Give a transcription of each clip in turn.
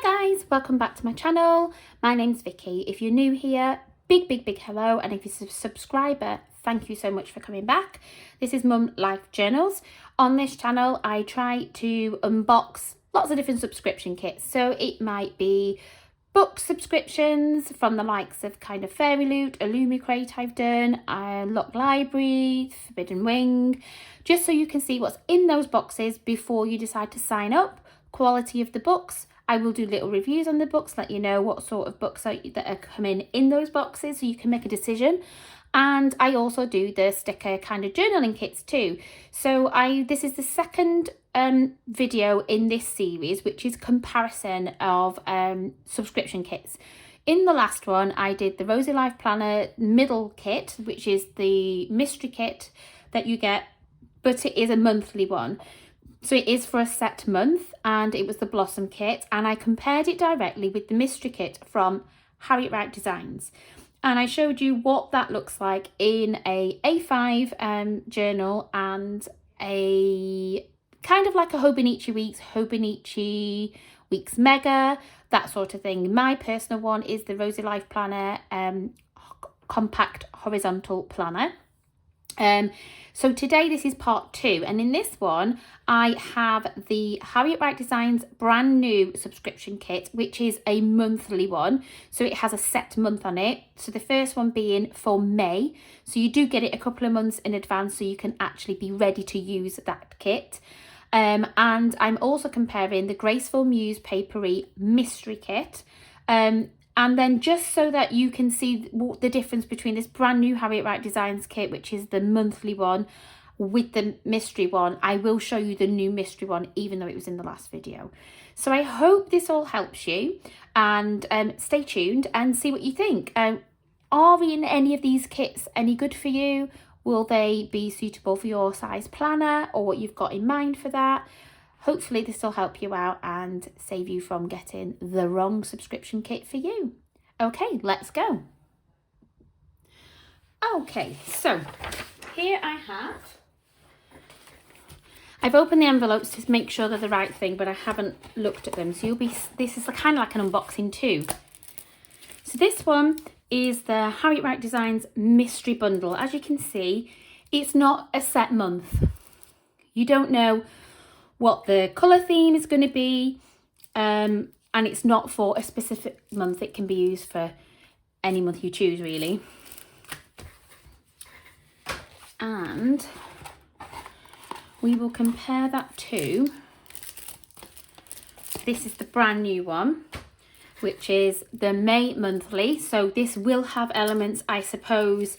Hi guys, welcome back to my channel. My name's Vicky. If you're new here, big hello, and if you're a subscriber, thank you so much for coming back. This is Mum Life Journals. On this channel I try to unbox lots of different subscription kits. So it might be book subscriptions from the likes of kind of Fairy Loot, Illumicrate I've done, Lock Library, Forbidden Wing, just so you can see what's in those boxes before you decide to sign up. Quality of the books. I will do little reviews on the books, let you know what sort of books that are coming in those boxes so you can make a decision. And I also do the sticker kind of journaling kits too. So this is the second video in this series, which is comparison of subscription kits. In the last one, I did the Rosy Life Planner middle kit, which is the mystery kit that you get, but it is a monthly one. So it is for a set month, and it was the Blossom kit, and I compared it directly with the mystery kit from Harriet Wright Designs. And I showed you what that looks like in a A5 journal and a kind of like a Hobonichi Weeks Mega, that sort of thing. My personal one is the Rosy Life Planner Compact Horizontal Planner. So today this is part 2, and in this one I have the Harriet Wright Designs brand new subscription kit, which is a monthly one, so it has a set month on it. So the first one being for May, so you do get it a couple of months in advance so you can actually be ready to use that kit. And I'm also comparing the Graceful Muse Papery Mystery Kit. And then just so that you can see the difference between this brand new Harriet Wright Designs kit, which is the monthly one, with the mystery one, I will show you the new mystery one, even though it was in the last video. So I hope this all helps you, and stay tuned and see what you think. Are in any of these kits any good for you? Will they be suitable for your size planner or what you've got in mind for that? Hopefully this will help you out and save you from getting the wrong subscription kit for you. Okay, let's go. Okay, so here I've opened the envelopes to make sure they're the right thing, but I haven't looked at them. So this is kind of like an unboxing too. So this one is the Harriet Wright Designs Mystery Bundle. As you can see, it's not a set month. You don't know what the colour theme is going to be, and it's not for a specific month. It can be used for any month you choose, really. And we will compare that to, this is the brand new one, which is the May monthly. So this will have elements, I suppose,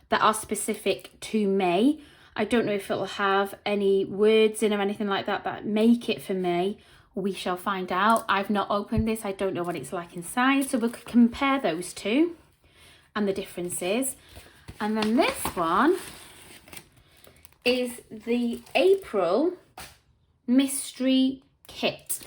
that are specific to May. I don't know if it'll have any words in or anything like that that make it for May. We shall find out. I've not opened this. I don't know what it's like inside. So we'll compare those two and the differences. And then this one is the April Mystery Kit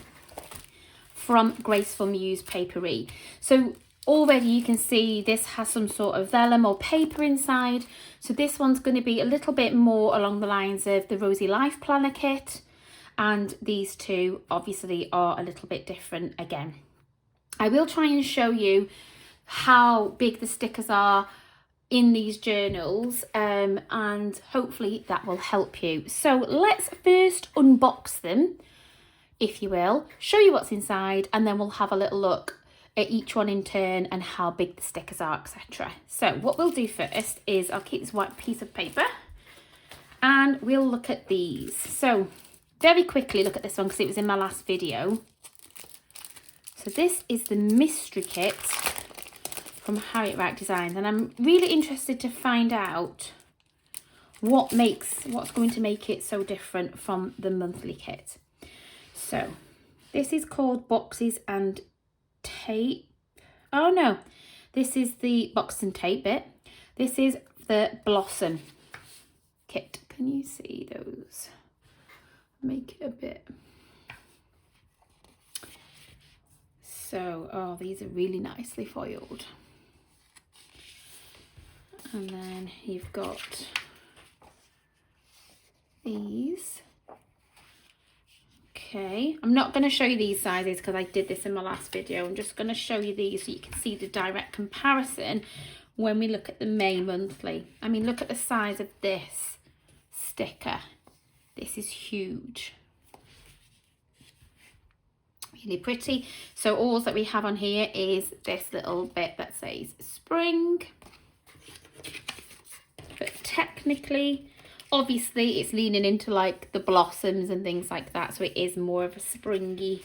from Graceful Muse Papery. So already you can see this has some sort of vellum or paper inside. So this one's going to be a little bit more along the lines of the Rosy Life Planner kit. And these two obviously are a little bit different again. I will try and show you how big the stickers are in these journals, and hopefully that will help you. So let's first unbox them, if you will, show you what's inside, and then we'll have a little look at each one in turn and how big the stickers are, etc. So what we'll do first is I'll keep this white piece of paper and we'll look at these. So very quickly look at this one because it was in my last video. So this is the mystery kit from Harriet Wright Designs, and I'm really interested to find out what's going to make it so different from the monthly kit. So this is called Boxes and Tape. Oh no, this is the box and tape bit. This is the Blossom kit. Can you see those? Make it a bit. So, oh, these are really nicely foiled. And then you've got these. Okay, I'm not going to show you these sizes because I did this in my last video. I'm just going to show you these so you can see the direct comparison when we look at the May monthly. I mean, look at the size of this sticker. This is huge. Really pretty. So all that we have on here is this little bit that says spring. But technically, obviously, it's leaning into like the blossoms and things like that. So it is more of a springy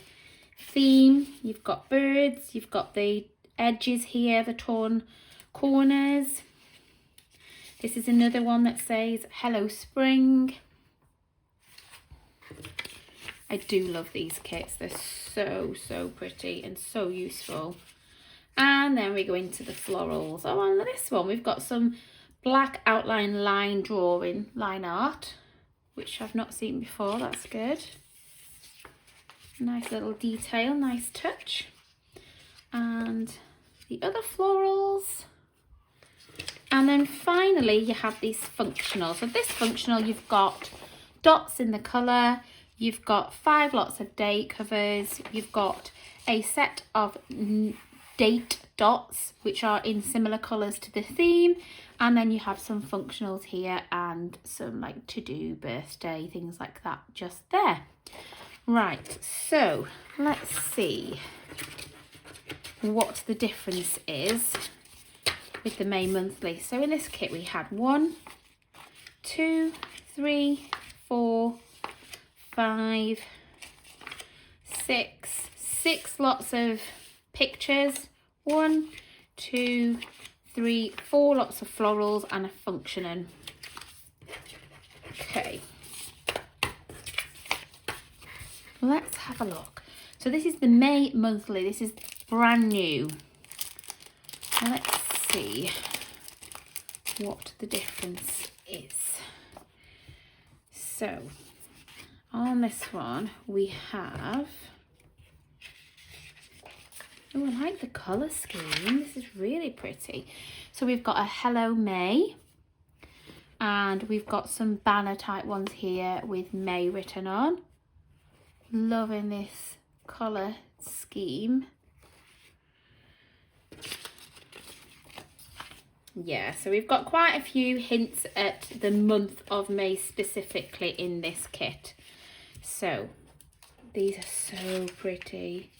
theme. You've got birds. You've got the edges here, the torn corners. This is another one that says Hello Spring. I do love these kits. They're so pretty and so useful. And then we go into the florals. Oh, and this one, we've got some black outline line drawing, line art, which I've not seen before. That's good. Nice little detail, nice touch. And the other florals. And then finally you have these functional. So this functional, you've got dots in the colour, you've got 5 lots of date covers, you've got a set of date dots which are in similar colours to the theme, and then you have some functionals here and some like to-do, birthday, things like that just there. Right, so let's see what the difference is with the May monthly. So in this kit we had 1, 2, 3, 4, 5, 6 lots of pictures. 1, 2, 3, 4 lots of florals and a functioning. Okay, let's have a look. So this is the May monthly. This is brand new. Let's see what the difference is. So on this one we have, oh, I like the colour scheme. This is really pretty. So we've got a Hello May, and we've got some banner type ones here with May written on. Loving this colour scheme. Yeah, so we've got quite a few hints at the month of May specifically in this kit. So these are so pretty.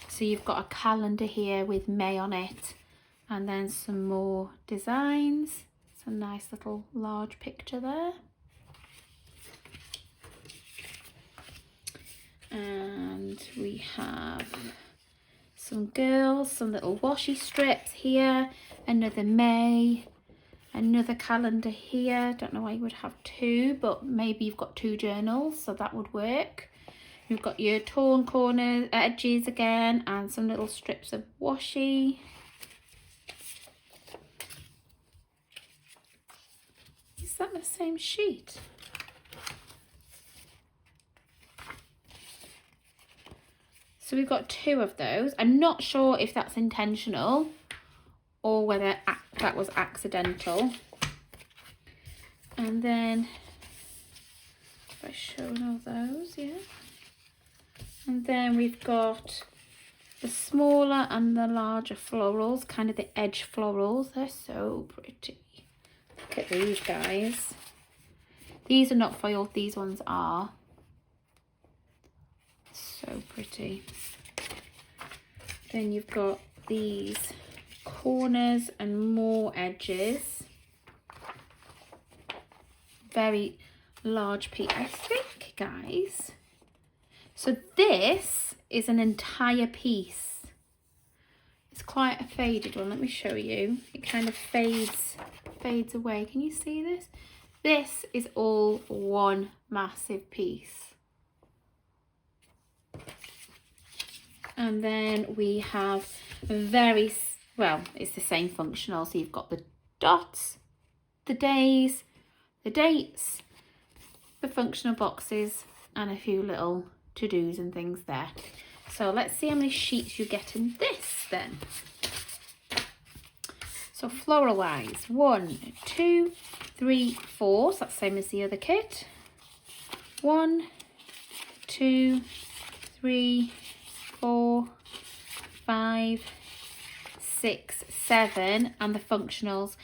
So you've got a calendar here with May on it, and then some more designs. It's a nice little large picture there. And we have some girls, some little washi strips here, another May, another calendar here. Don't know why you would have 2, but maybe you've got 2 journals, so that would work. You've got your torn corners, edges again, and some little strips of washi. Is that the same sheet? So we've got 2 of those. I'm not sure if that's intentional or whether that was accidental. And then, if I show all those, yeah. And then we've got the smaller and the larger florals, kind of the edge florals. They're so pretty. Look at these guys. These are not foiled, these ones are. So pretty. Then you've got these corners and more edges. Very large piece, I think, guys. So this is an entire piece. It's quite a faded one. Let me show you. It kind of fades away. Can you see this? This is all one massive piece. And then we have well, it's the same functional. So you've got the dots, the days, the dates, the functional boxes, and a few little to-dos and things there. So let's see how many sheets you get in this then. So floral wise, 1, 2, 3, 4. So that's the same as the other kit. 1, 2, 3, 4, 5, 6, 7, and the functionals.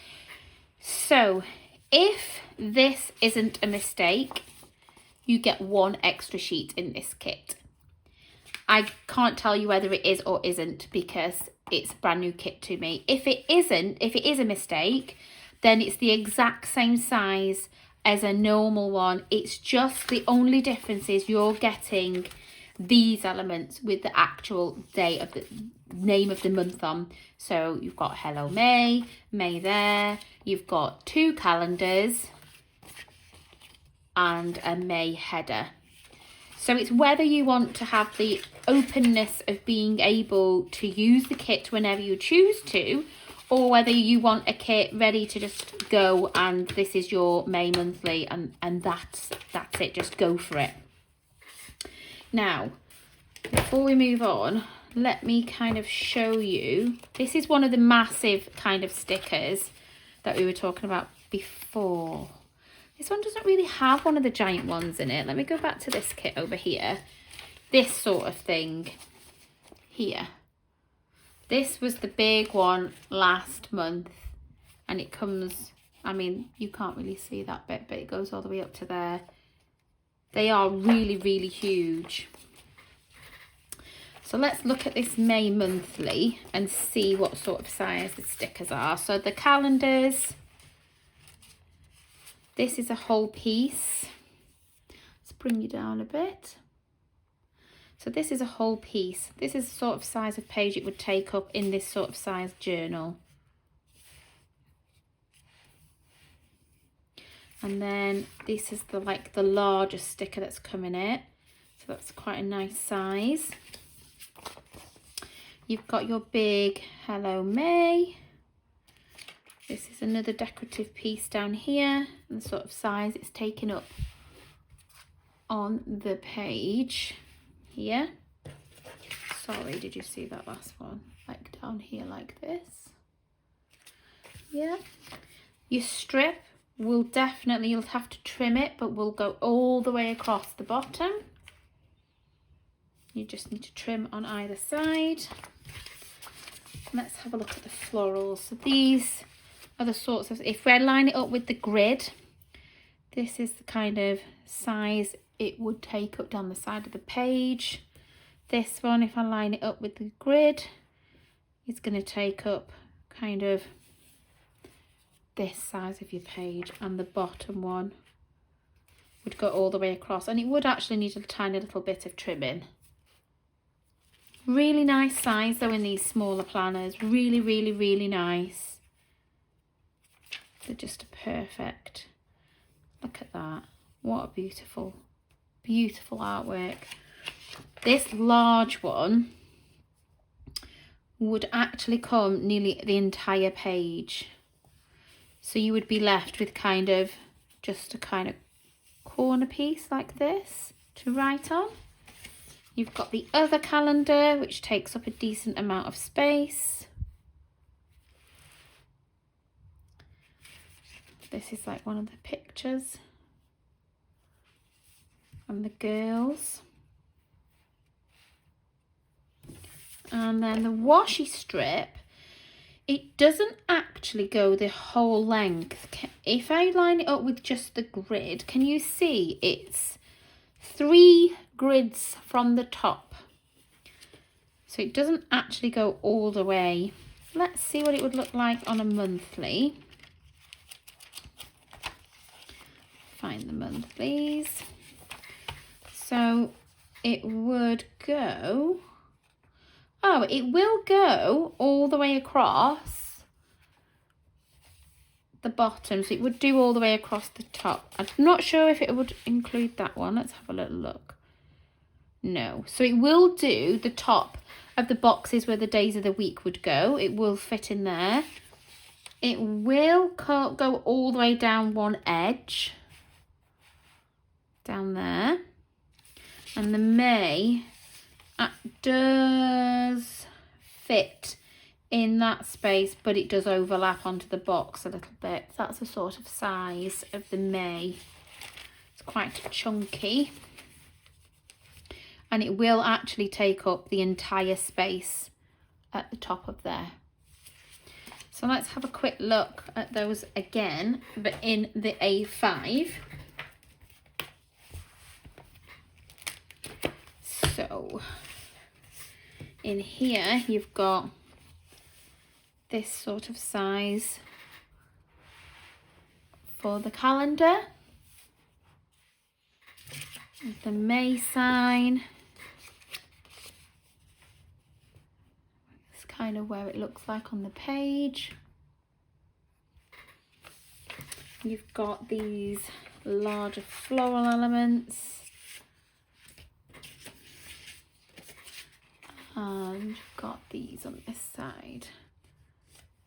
So if this isn't a mistake, you get 1 extra sheet in this kit. I can't tell you whether it is or isn't because it's a brand new kit to me. If it isn't, if it is a mistake, then it's the exact same size as a normal one. It's just the only difference is you're getting these elements with the actual day of the name of the month on. So you've got Hello May, May there, you've got 2 calendars and a May header. So it's whether you want to have the openness of being able to use the kit whenever you choose to, or whether you want a kit ready to just go and this is your May monthly and that's it, just go for it. Now, before we move on, let me kind of show you. This is one of the massive kind of stickers that we were talking about before. This one doesn't really have one of the giant ones in it. Let me go back to this kit over here. This sort of thing here. This was the big one last month. And it comes, I mean, you can't really see that bit, but it goes all the way up to there. They are really, really huge. So let's look at this May monthly and see what sort of size the stickers are. So the calendars, this is a whole piece. Let's bring you down a bit. So this is a whole piece. This is the sort of size of page it would take up in this sort of size journal. And then this is the the largest sticker that's come in it. So that's quite a nice size. You've got your big Hello May. This is another decorative piece down here, and the sort of size it's taken up on the page here. Sorry, did you see that last one? Like down here like this. Yeah. Your strip will definitely, you'll have to trim it, but will go all the way across the bottom. You just need to trim on either side. Let's have a look at the florals. So these are the sorts of, if we line it up with the grid, this is the kind of size it would take up down the side of the page. This one, if I line it up with the grid, it's going to take up kind of this size of your page, and the bottom one would go all the way across, and it would actually need a tiny little bit of trimming. Really nice size though in these smaller planners. Really, really, really nice. They're just perfect. Look at that. What a beautiful, beautiful artwork. This large one would actually come nearly the entire page. So you would be left with kind of just a kind of corner piece like this to write on. You've got the other calendar, which takes up a decent amount of space. This is like one of the pictures. And the girls. And then the washi strip, it doesn't actually go the whole length. If I line it up with just the grid, can you see it's 3 grids from the top? So it doesn't actually go all the way. Let's see what it would look like on a monthly. Find the monthlies. So it would go, oh, it will go all the way across the bottom. So it would do all the way across the top. I'm not sure if it would include that one. Let's have a little look. No. So it will do the top of the boxes where the days of the week would go. It will fit in there. It will go all the way down one edge. Down there. And the May does fit in that space, but it does overlap onto the box a little bit. That's the sort of size of the May. It's quite chunky. and it will actually take up the entire space at the top of there. So let's have a quick look at those again, but in the A5. So in here you've got this sort of size for the calendar, the May sign. It's kind of where it looks like on the page. You've got these larger floral elements, and you've got these on this side.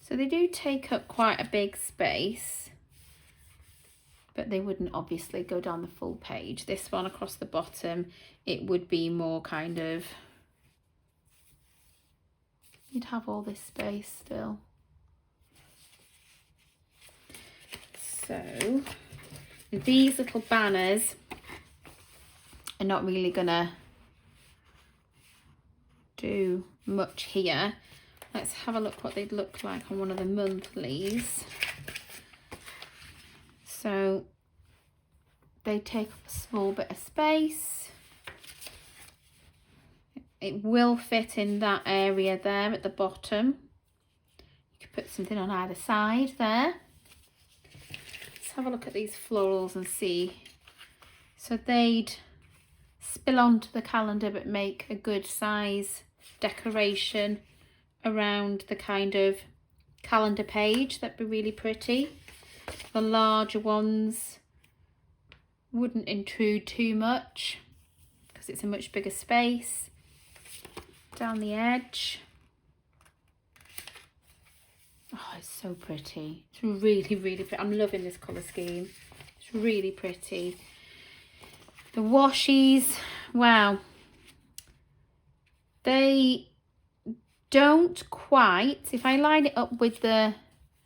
So they do take up quite a big space, but they wouldn't obviously go down the full page. This one across the bottom, it would be more kind of, you'd have all this space still. So these little banners are not really gonna do much here. Let's have a look what they'd look like on one of the monthlies. So they take up a small bit of space. It will fit in that area there at the bottom. You could put something on either side there. Let's have a look at these florals and see. So they'd spill onto the calendar but make a good size decoration around the kind of calendar page. That'd be really pretty. The larger ones wouldn't intrude too much because it's a much bigger space. Down the edge. Oh, it's so pretty. It's really, really pretty. I'm loving this colour scheme. It's really pretty. The washies, wow. They don't quite, if I line it up with the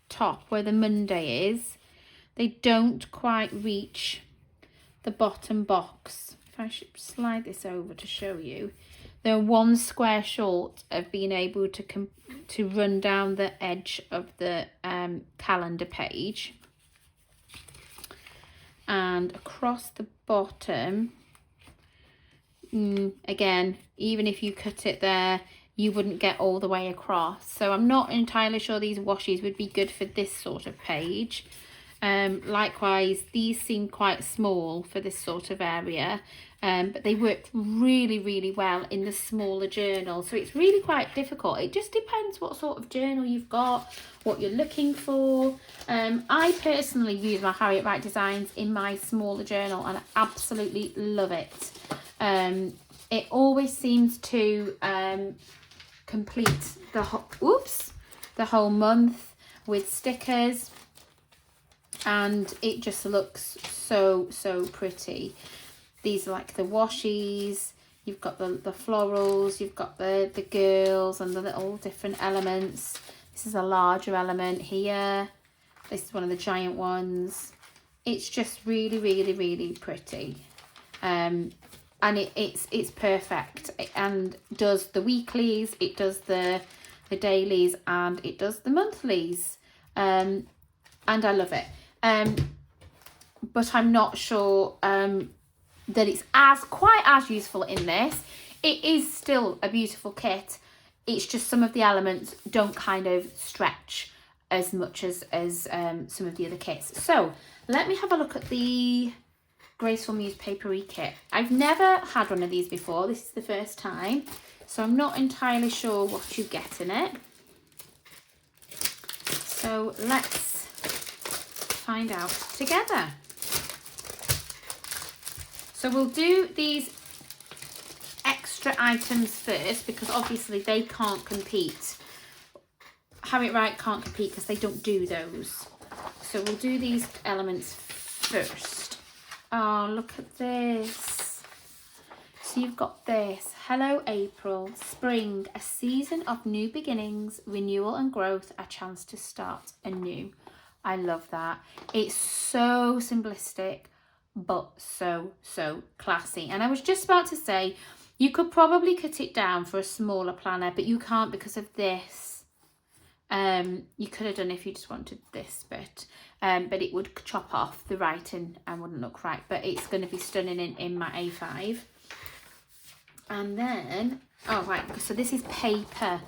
top where the Monday is, they don't quite reach the bottom box. If I should slide this over to show you, they're one square short of being able to run down the edge of the calendar page. And across the bottom, again, even if you cut it there, you wouldn't get all the way across. So I'm not entirely sure these washies would be good for this sort of page. Likewise, these seem quite small for this sort of area, but they work really, really well in the smaller journal. So it's really quite difficult. It just depends what sort of journal you've got, what you're looking for. I personally use my Harriet Wright designs in my smaller journal and I absolutely love it. It always seems to complete the whole month with stickers, and it just looks so pretty. These are like the washies, you've got the florals, you've got the girls and the little different elements. This is a larger element here. This is one of the giant ones. It's just really, really, really pretty. And it's perfect, and does the weeklies, it does the dailies, and it does the monthlies, and I love it. But I'm not sure that it's quite as useful in this. It is still a beautiful kit. It's just some of the elements don't kind of stretch as much as some of the other kits. So let me have a look at the Graceful Muse Papery kit. I've never had one of these before. This is the first time, so I'm not entirely sure what you get in it. So let's find out together. So we'll do these extra items first because obviously they can't compete. Harriet Wright can't compete because they don't do those. So we'll do these elements first. Oh, look at this. So you've got this. Hello, April. Spring, a season of new beginnings, renewal and growth, a chance to start anew. I love that. It's so simplistic, but so classy. And I was just about to say, You could probably cut it down for a smaller planner, but you can't because of this. You could have done if you just wanted this bit, but it would chop off the writing and wouldn't look right. But it's going to be stunning in my A5. And then, oh right, so this is paper.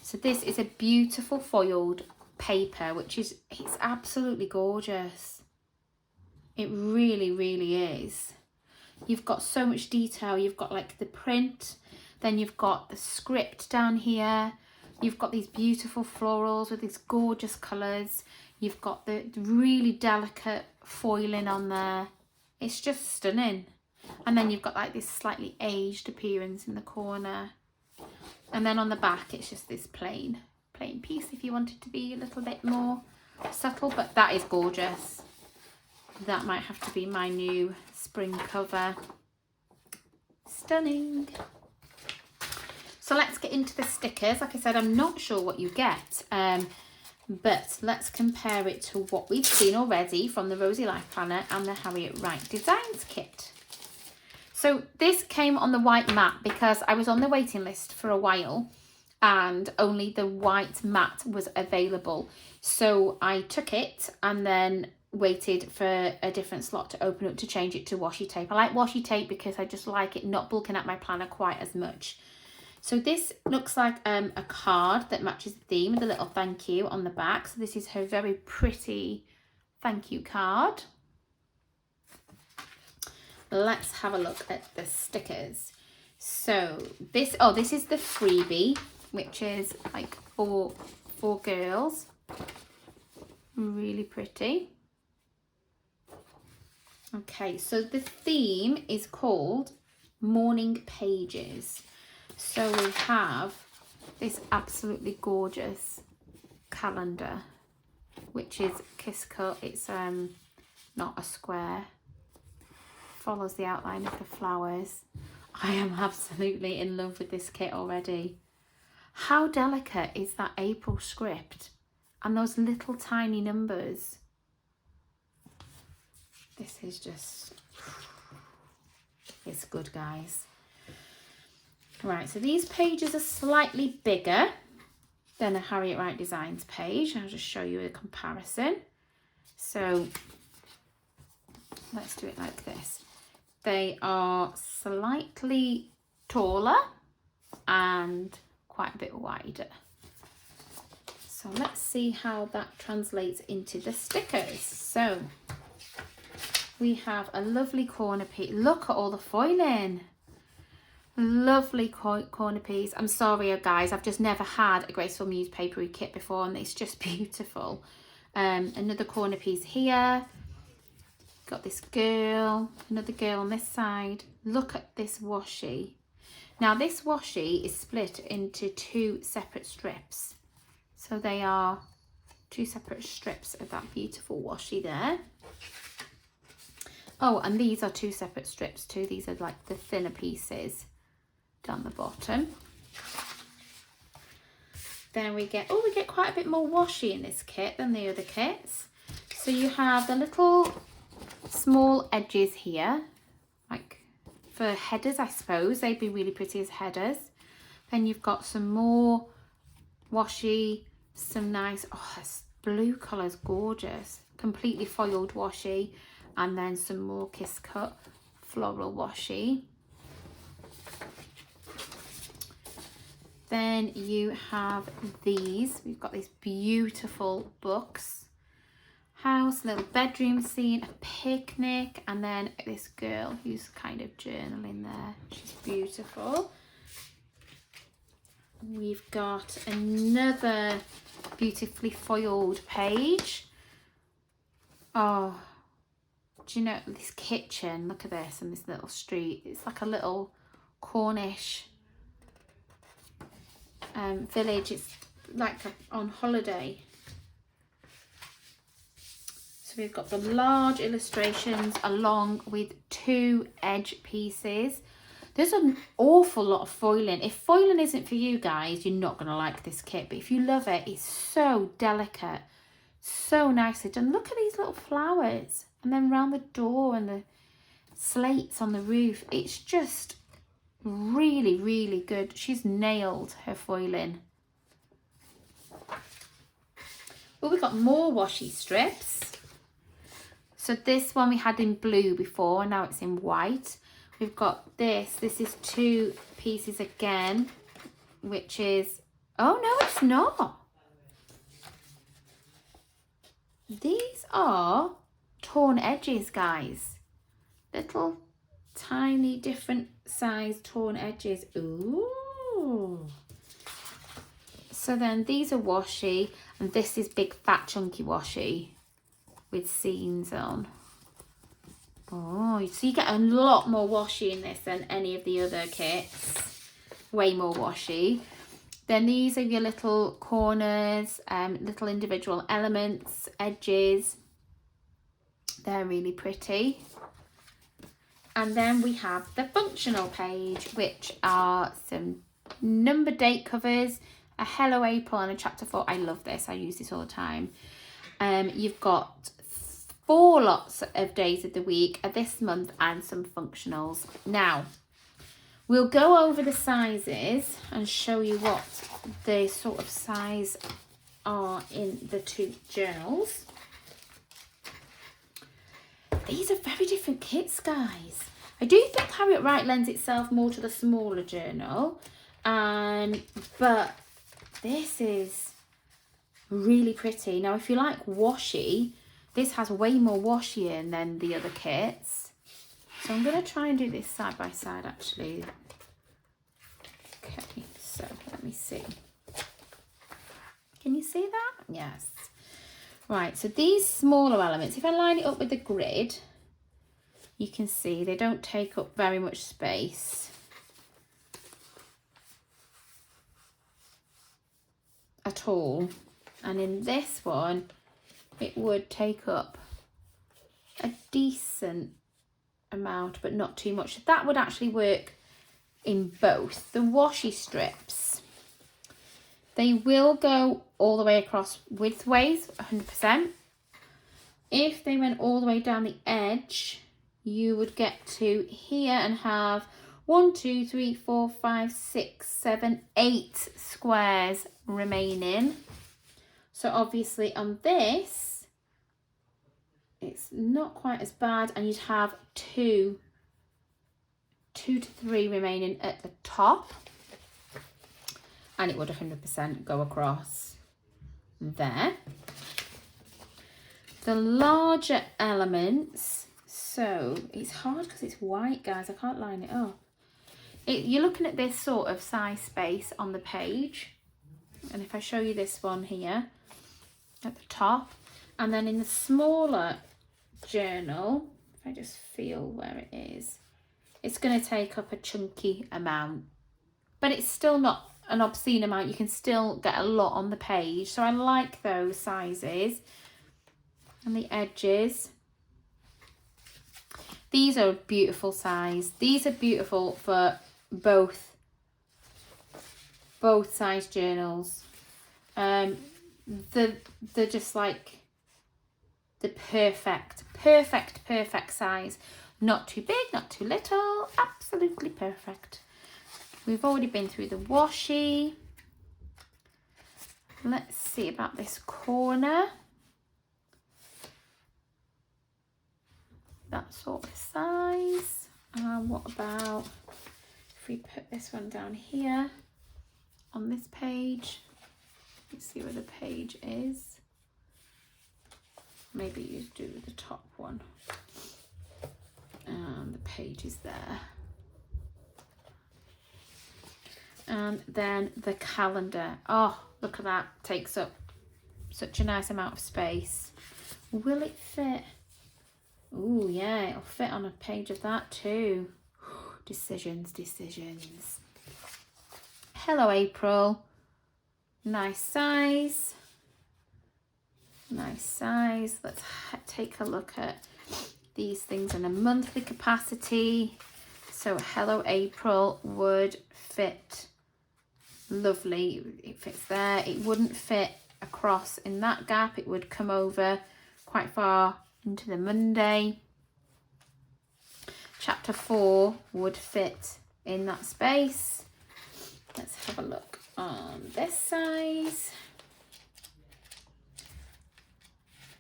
So this is a beautiful foiled paper, which is, it's absolutely gorgeous. It really, really is. You've got so much detail. You've got like the print, then you've got the script down here. You've got these beautiful florals with these gorgeous colours. You've got the really delicate foiling on there. It's just stunning. And then you've got like this slightly aged appearance in the corner. And then on the back, it's just this plain piece if you want it to be a little bit more subtle. But that is gorgeous. That might have to be my new spring cover. Stunning. So let's get into the stickers. Like I said, I'm not sure what you get, but let's compare it to what we've seen already from the Rosy Life Planner and the Harriet Wright Designs kit. So this came on the white mat because I was on the waiting list for a while and only the white mat was available. So I took it and then waited for a different slot to open up to change it to washi tape. I like washi tape because I just like it not bulking up my planner quite as much. So this looks like a card that matches the theme with a little thank you on the back. So this is her very pretty thank you card. Let's have a look at the stickers. So this is the freebie, which is like for girls. Really pretty. Okay, so the theme is called Morning Pages. So we have this absolutely gorgeous calendar, which is kiss cut. It's not a square. Follows the outline of the flowers. I am absolutely in love with this kit already. How delicate is that April script and those little tiny numbers? This is just, it's good, guys. Right, so these pages are slightly bigger than a Harriet Wright Designs page. I'll just show you a comparison. So let's do it like this. They are slightly taller and quite a bit wider. So let's see how that translates into the stickers. So we have a lovely corner piece. Look at all the foiling. Lovely corner piece. I'm sorry guys, I've just never had a Graceful Muse papery kit before and it's just beautiful. Another corner piece here. Got this girl, another girl on this side. Look at this washi. Now this washi is split into two separate strips. So they are two separate strips of that beautiful washi there. Oh, and these are two separate strips too. These are like the thinner pieces down the bottom. Then we get quite a bit more washi in this kit than the other kits. So you have the little small edges here, like for headers, I suppose. They'd be really pretty as headers. Then you've got some more washi, some nice, oh, this blue colour's gorgeous. Completely foiled washi. And then some more kiss cut floral washi. Then you have these. We've got these beautiful books. House, little bedroom scene, a picnic, and then this girl who's kind of journaling there. She's beautiful. We've got another beautifully foiled page. Oh, do you know this kitchen? Look at this and this little street. It's like a little Cornish village. It's like on holiday. So we've got the large illustrations along with two edge pieces. There's an awful lot of foiling. If foiling isn't for you guys, you're not going to like this kit. But if you love it, it's so delicate, so nicely done. Look at these little flowers. And then round the door and the slates on the roof. It's just Really, really good. She's nailed her foiling. Well, we've got more washi strips. So this one we had in blue before, and now it's in white. We've got this. This is 2 pieces again, which is, oh no, it's not. These are torn edges, guys. Little tiny different size torn edges. Ooh. So then these are washi, and this is big fat chunky washi with seams on. Oh, so you get a lot more washi in this than any of the other kits. Way more washi. Then these are your little corners, little individual elements, edges. They're really pretty. And then we have the functional page, which are some number date covers, a Hello April and a Chapter 4. I love this. I use this all the time. You've got 4 lots of days of the week this month and some functionals. Now, we'll go over the sizes and show you what the sort of size are in the 2 journals. These are very different kits, guys. I do think Harriet Wright lends itself more to the smaller journal, but this is really pretty. Now, if you like washi, this has way more washi in than the other kits. So I'm going to try and do this side by side, actually. Okay, so let me see. Can you see that? Yes. Right, so these smaller elements, if I line it up with the grid, you can see they don't take up very much space at all. And in this one, it would take up a decent amount, but not too much. That would actually work in both. The washi strips, they will go all the way across widthways, 100%. If they went all the way down the edge, you would get to here and have 1, 2, 3, 4, 5, 6, 7, 8 squares remaining. So obviously on this, it's not quite as bad, and you'd have 2 to 3 remaining at the top. And it would 100% go across there. The larger elements, so it's hard because it's white, guys. I can't line it up. You're looking at this sort of size space on the page. And if I show you this one here at the top, and then in the smaller journal, if I just feel where it is, it's going to take up a chunky amount. But it's still not an obscene amount. You can still get a lot on the page, so I like those sizes. And the edges, these are a beautiful size. These are beautiful for both size journals. They're just like the perfect size. Not too big, not too little, absolutely perfect. We've already been through the washi. Let's see about this corner. That sort of size. What about if we put this one down here on this page? Let's see where the page is. Maybe you do the top one. And the page is there. And then the calendar. Oh, look at that. Takes up such a nice amount of space. Will it fit? Oh, yeah, it'll fit on a page of that too. Decisions. Hello, April. Nice size. Let's take a look at these things in a monthly capacity. So Hello April would fit lovely. It fits there. It wouldn't fit across in that gap. It would come over quite far into the Monday. Chapter 4 would fit in that space. Let's have a look on this size.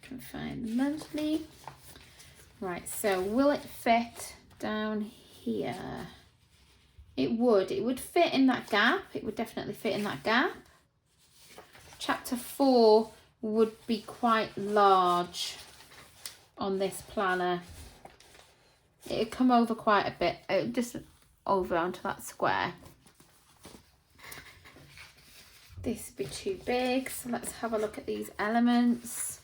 I can find the monthly. Right, so will it fit down here? It would fit in that gap. It would definitely fit in that gap. Chapter 4 would be quite large on this planner. It would come over quite a bit, just over onto that square. This would be too big, so let's have a look at these elements.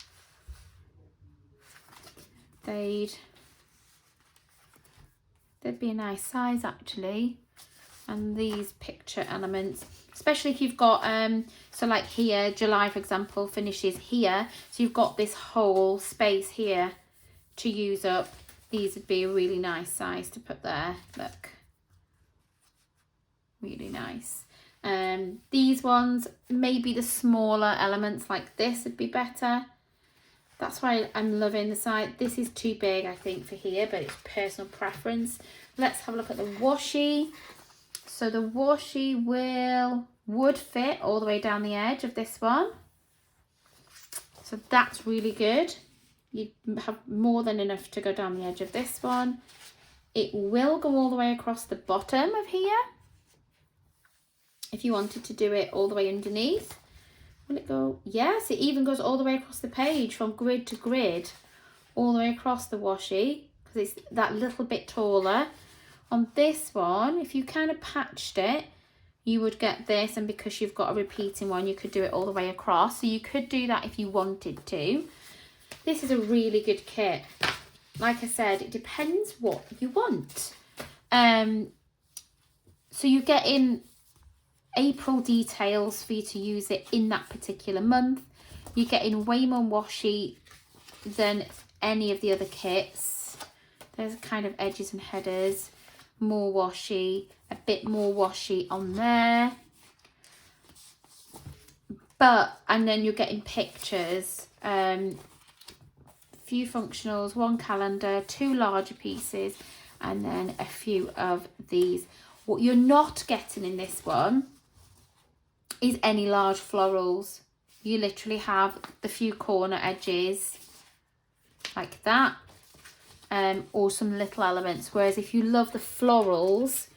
They'd be a nice size actually. And these picture elements, especially if you've got so like here, July for example finishes here, so you've got this whole space here to use up. These would be a really nice size to put there. Look, really nice. These ones, maybe the smaller elements like this would be better. That's why I'm loving the side. This is too big I think for here, but it's personal preference. Let's have a look at the washi. So the washi would fit all the way down the edge of this one. So that's really good. You have more than enough to go down the edge of this one. It will go all the way across the bottom of here. If you wanted to do it all the way underneath. Will it go? Yes, it even goes all the way across the page from grid to grid. All the way across the washi. Because it's that little bit taller. On this one, if you kind of patched it, you would get this, and because you've got a repeating one, you could do it all the way across. So you could do that if you wanted to. This is a really good kit. Like I said, it depends what you want. So you get in April details for you to use it in that particular month. You get in way more washi than any of the other kits. There's kind of edges and headers. More washi, a bit more washi on there, and then you're getting pictures, few functionals, one calendar, 2 larger pieces, and then a few of these. What you're not getting in this one is any large florals. You literally have the few corner edges like that. Or some little elements, whereas if you love the florals,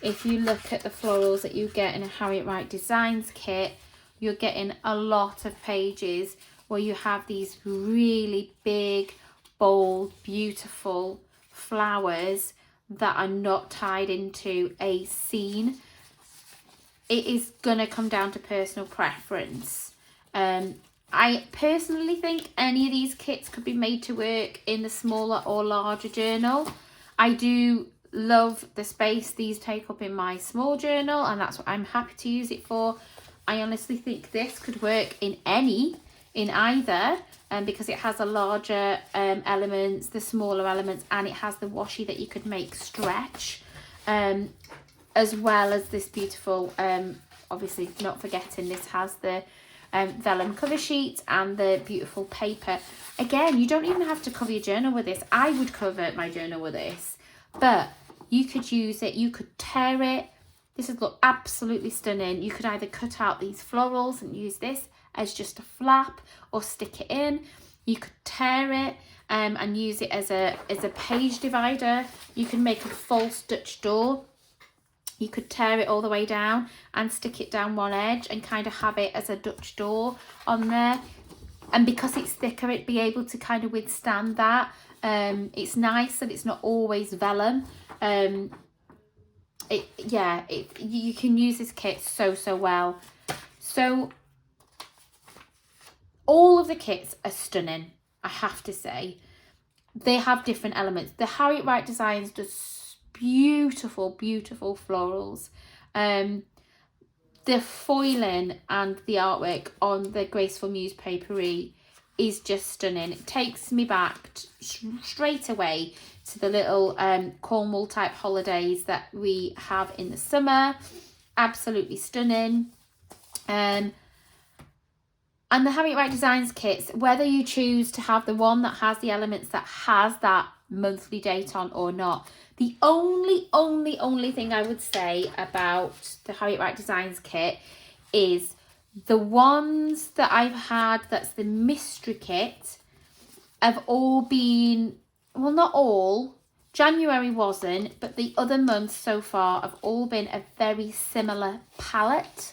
if you look at the florals that you get in a Harriet Wright Designs kit, you're getting a lot of pages where you have these really big, bold, beautiful flowers that are not tied into a scene. It is going to come down to personal preference. I personally think any of these kits could be made to work in the smaller or larger journal. I do love the space these take up in my small journal, and that's what I'm happy to use it for. I honestly think this could work in either, because it has a larger elements, the smaller elements, and it has the washi that you could make stretch, as well as this beautiful, obviously not forgetting this has the vellum cover sheet and the beautiful paper. Again, you don't even have to cover your journal with this. I would cover my journal with this, but you could use it, you could tear it. This would look absolutely stunning. You could either cut out these florals and use this as just a flap, or stick it in. You could tear it and use it as a page divider. You can make a false Dutch door. You could tear it all the way down and stick it down one edge and kind of have it as a Dutch door on there. And because it's thicker, it'd be able to kind of withstand that. It's nice that it's not always vellum. You can use this kit so well. So all of the kits are stunning, I have to say. They have different elements. The Harriet Wright Designs does beautiful florals. The foiling and the artwork on the Graceful Muse papery is just stunning. It takes me back straight away to the little Cornwall type holidays that we have in the summer. Absolutely stunning. And the Harriet Wright Designs kits, whether you choose to have the one that has the elements that has that monthly date on or not. The only thing I would say about the Harriet Wright Designs kit is the ones that I've had, that's the mystery kit, have all been, well, not all, January wasn't, but the other months so far have all been a very similar palette.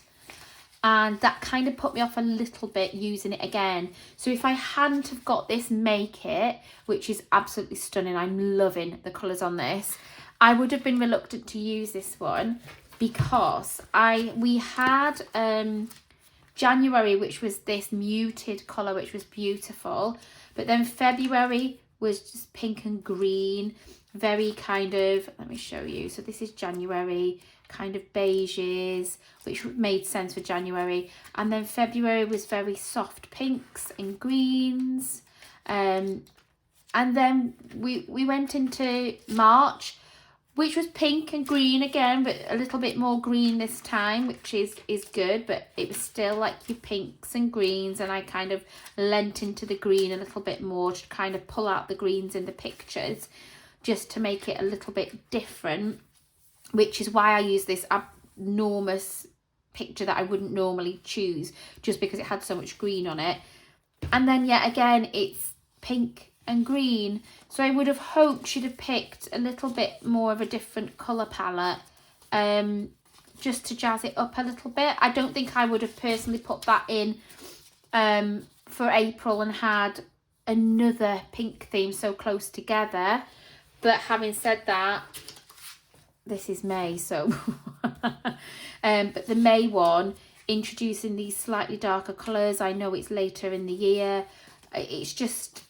And that kind of put me off a little bit using it again. So if I hadn't have got this May kit, which is absolutely stunning, I'm loving the colours on this, I would have been reluctant to use this one because we had January, which was this muted colour, which was beautiful. But then February was just pink and green, very kind of, let me show you. So this is January, kind of beiges, which made sense for January. And then February was very soft pinks and greens. And then we went into March, which was pink and green again, but a little bit more green this time, which is good, but it was still like your pinks and greens, and I kind of lent into the green a little bit more to kind of pull out the greens in the pictures, just to make it a little bit different, which is why I use this enormous picture that I wouldn't normally choose, just because it had so much green on it. And then yet again, it's pink and green, so I would have hoped she'd have picked a little bit more of a different colour palette, just to jazz it up a little bit. I don't think I would have personally put that in for April and had another pink theme so close together. But having said that, this is May, so but the May one, introducing these slightly darker colours, I know it's later in the year, it's just,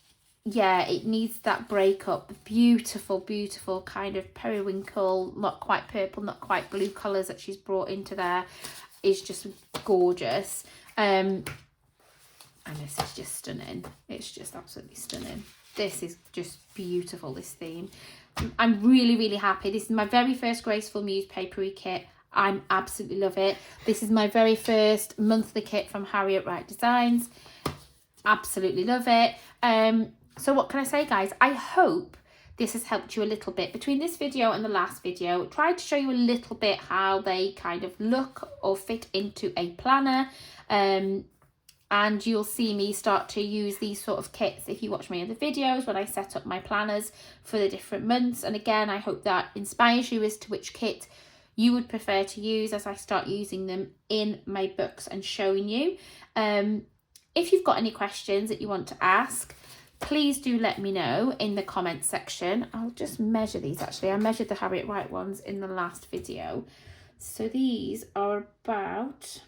yeah, it needs that breakup. The beautiful kind of periwinkle, not quite purple, not quite blue colours that she's brought into there is just gorgeous. And this is just stunning. It's just absolutely stunning. This is just beautiful, this theme. I'm really happy. This is my very first Graceful Muse papery kit. I absolutely love it. This is my very first monthly kit from Harriet Wright Designs. Absolutely love it. So what can I say, guys? I hope this has helped you a little bit. Between this video and the last video, I tried to show you a little bit how they kind of look or fit into a planner. And you'll see me start to use these sort of kits if you watch my other videos when I set up my planners for the different months. And again, I hope that inspires you as to which kit you would prefer to use as I start using them in my books and showing you. If you've got any questions that you want to ask, please do let me know in the comments section. I'll just measure these actually. I measured the Harriet Wright ones in the last video. So these are about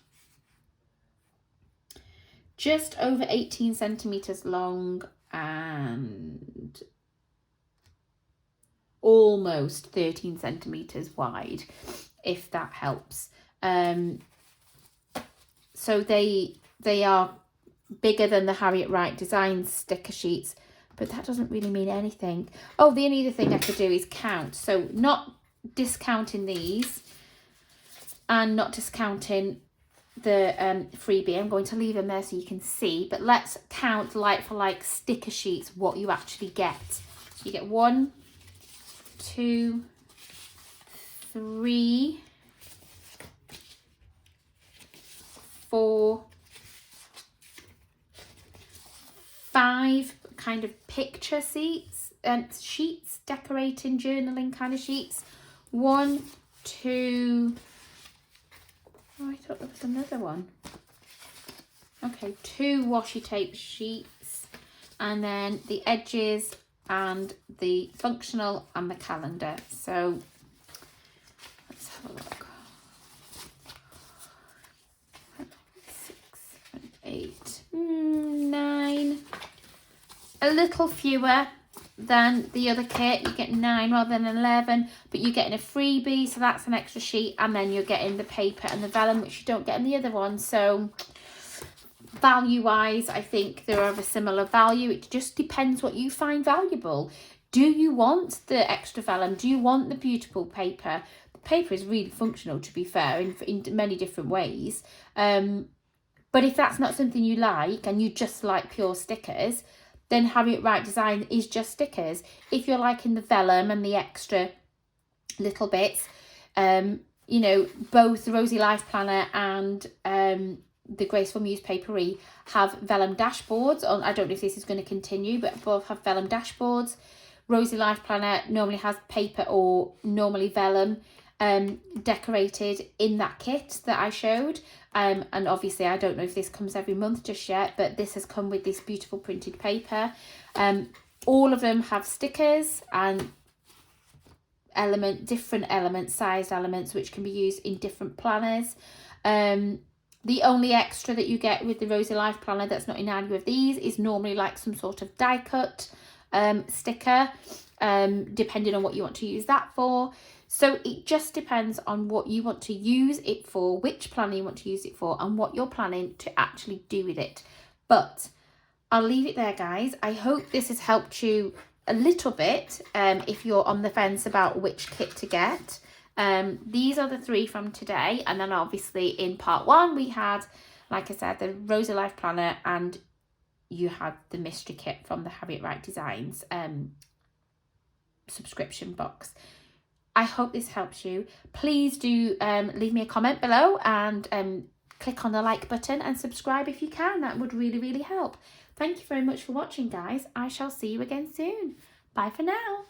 just over 18 centimetres long and almost 13 centimetres wide, if that helps. So they are bigger than the Harriet Wright Designs sticker sheets, but that doesn't really mean anything. Oh, the only other thing I could do is count. So not discounting these and not discounting the freebie. I'm going to leave them there so you can see, but let's count like for like sticker sheets what you actually get. So you get 1, 2, 3, 4, 5 kind of picture sheets, decorating, journaling kind of sheets. 1, 2, oh, I thought there was another one. Okay, 2 washi tape sheets, and then the edges and the functional and the calendar. So let's have a look. 6, 7, 8, 9. A little fewer than the other kit. You get 9 rather than 11, but you're getting a freebie, so that's an extra sheet, and then you're getting the paper and the vellum, which you don't get in the other one. So value wise, I think they're of a similar value. It just depends what you find valuable. Do you want the extra vellum? Do you want the beautiful paper? The paper is really functional, to be fair, in many different ways. But if that's not something you like and you just like pure stickers, then Have It Right Design is just stickers. If you're liking the vellum and the extra little bits, you know, both the Rosy Life Planner and the Graceful Muse Paperie have vellum dashboards. I don't know if this is going to continue, but both have vellum dashboards. Rosy Life Planner normally has paper or normally vellum decorated in that kit that I showed. And obviously I don't know if this comes every month just yet, but this has come with this beautiful printed paper. All of them have stickers and different elements, sized elements, which can be used in different planners. The only extra that you get with the Rosy Life Planner that's not in either of these is normally like some sort of die cut sticker, depending on what you want to use that for. So it just depends on what you want to use it for, which planner you want to use it for, and what you're planning to actually do with it. But I'll leave it there, guys. I hope this has helped you a little bit if you're on the fence about which kit to get. These are the 3 from today, and then obviously in part 1 we had, like I said, the Rosy Life Planner, and you had the mystery kit from the Have It Right Designs subscription box. I hope this helps you. Please do leave me a comment below and click on the like button and subscribe if you can. That would really, really help. Thank you very much for watching, guys. I shall see you again soon. Bye for now.